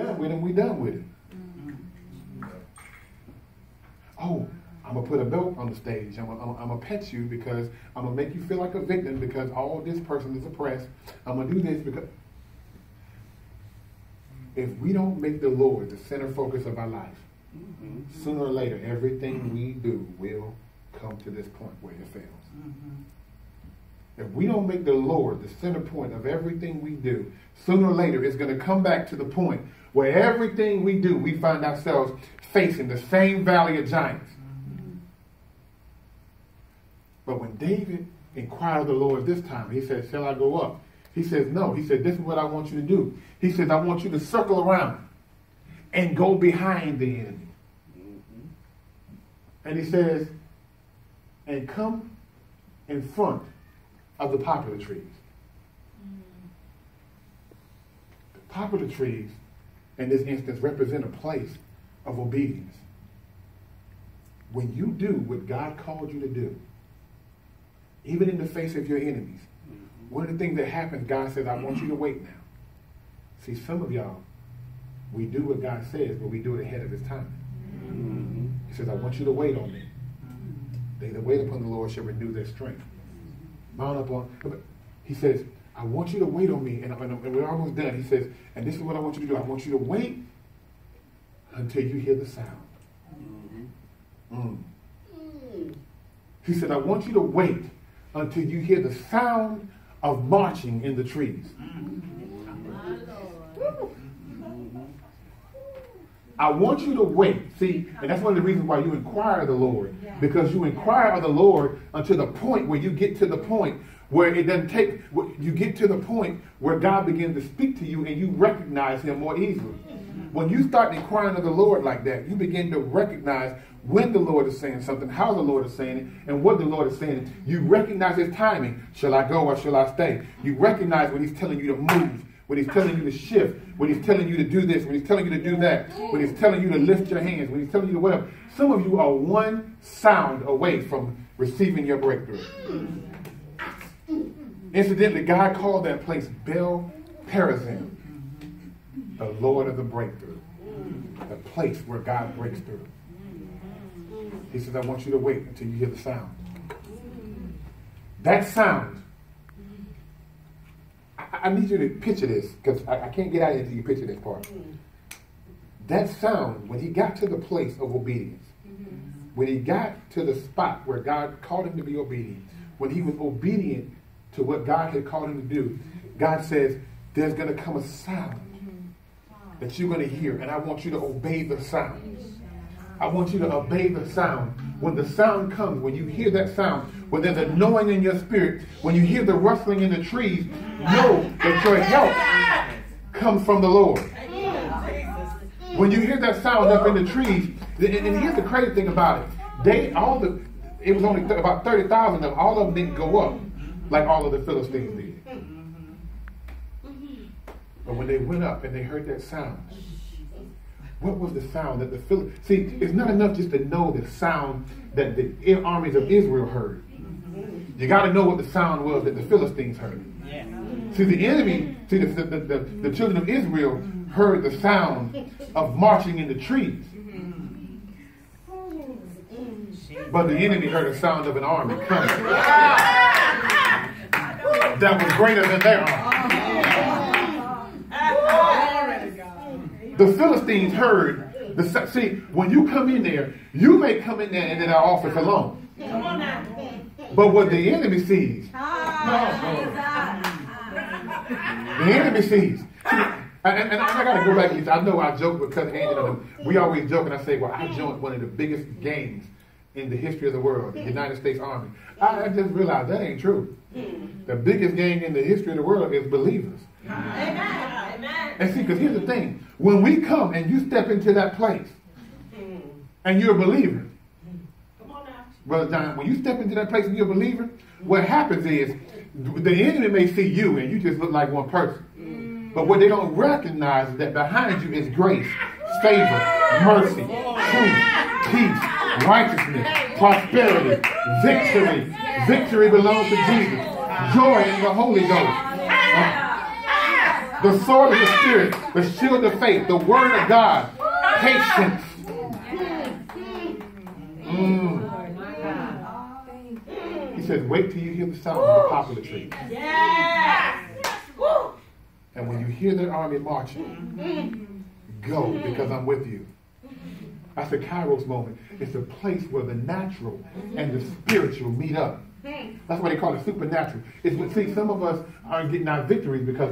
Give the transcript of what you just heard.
done with him, we done with him. Oh, I'm going to put a note on the stage. I'm going to pet you because I'm going to make you feel like a victim because all this person is oppressed. I'm going to do this because... If we don't make the Lord the center focus of our life, sooner or later, everything we do will come to this point where it fails. If we don't make the Lord the center point of everything we do, sooner or later, it's going to come back to the point where everything we do, we find ourselves facing the same valley of giants. But when David inquired of the Lord this time, he said, shall I go up? He says, no. He said, this is what I want you to do. He says, I want you to circle around and go behind the enemy. And he says, and come in front of the poplar trees. The poplar trees, in this instance, represent a place of obedience. When you do what God called you to do, even in the face of your enemies, one of the things that happens, God says, I want you to wait now. See, some of y'all, we do what God says, but we do it ahead of his time. He says, I want you to wait on me. They that wait upon the Lord shall renew their strength. Mount up on. He says, I want you to wait on me. And we're almost done. He says, and this is what I want you to do. I want you to wait until you hear the sound. He said, I want you to wait until you hear the sound of marching in the trees. I want you to wait. See, and that's one of the reasons why you inquire of the Lord. Because you inquire of the Lord until the point where you get to the point where it doesn't take, you get to the point where God begins to speak to you and you recognize him more easily. When you start inquiring of the Lord like that, you begin to recognize when the Lord is saying something, how the Lord is saying it, and what the Lord is saying. You recognize his timing. Shall I go or shall I stay? You recognize when he's telling you to move, when he's telling you to shift, when he's telling you to do this, when he's telling you to do that, when he's telling you to lift your hands, when he's telling you to whatever. Some of you are one sound away from receiving your breakthrough. Incidentally, God called that place Bel Perazim, the Lord of the breakthrough, the place where God breaks through. He says, I want you to wait until you hear the sound. That sound, I need you to picture this, because I can't get out of it until you picture this part. That sound, when he got to the place of obedience, when he got to the spot where God called him to be obedient, when he was obedient to what God had called him to do, God says, there's going to come a sound that you're going to hear, and I want you to obey the sound. I want you to obey the sound. When the sound comes, when you hear that sound, when there's a knowing in your spirit, when you hear the rustling in the trees, know that your help comes from the Lord. When you hear that sound up in the trees, and here's the crazy thing about it. It was only about 30,000 of them. All of them didn't go up like all of the Philistines did. But when they went up and they heard that sound, what was the sound that the Philistines... See, it's not enough just to know the sound that the armies of Israel heard. You got to know what the sound was that the Philistines heard. See, the enemy, the children of Israel heard the sound of marching in the trees. But the enemy heard the sound of an army coming. That was greater than their army. The Philistines heard see, when you come in there, you may come in there and in our office alone. But what the enemy sees, the enemy sees. See, and I got to go back. I know I joke with Cousin Angela. We always joke and I say, well, I joined one of the biggest gangs in the history of the world, the United States Army. I just realized that ain't true. The biggest gang in the history of the world is believers. Amen. And see, because here's the thing. When we come and you step into that place and you're a believer, Brother John, when you step into that place and you're a believer, what happens is the enemy may see you and you just look like one person. But what they don't recognize is that behind you is grace, favor, mercy, truth, peace, righteousness, prosperity, victory. Victory belongs to Jesus. Joy in the Holy Ghost. The sword of the Spirit, the shield of faith, the word of God, patience. He says, wait till you hear the sound of the poplar tree. And when you hear that army marching, go, because I'm with you. That's the Kairos moment. It's a place where the natural and the spiritual meet up. That's why they call it supernatural. See, some of us aren't getting our victories because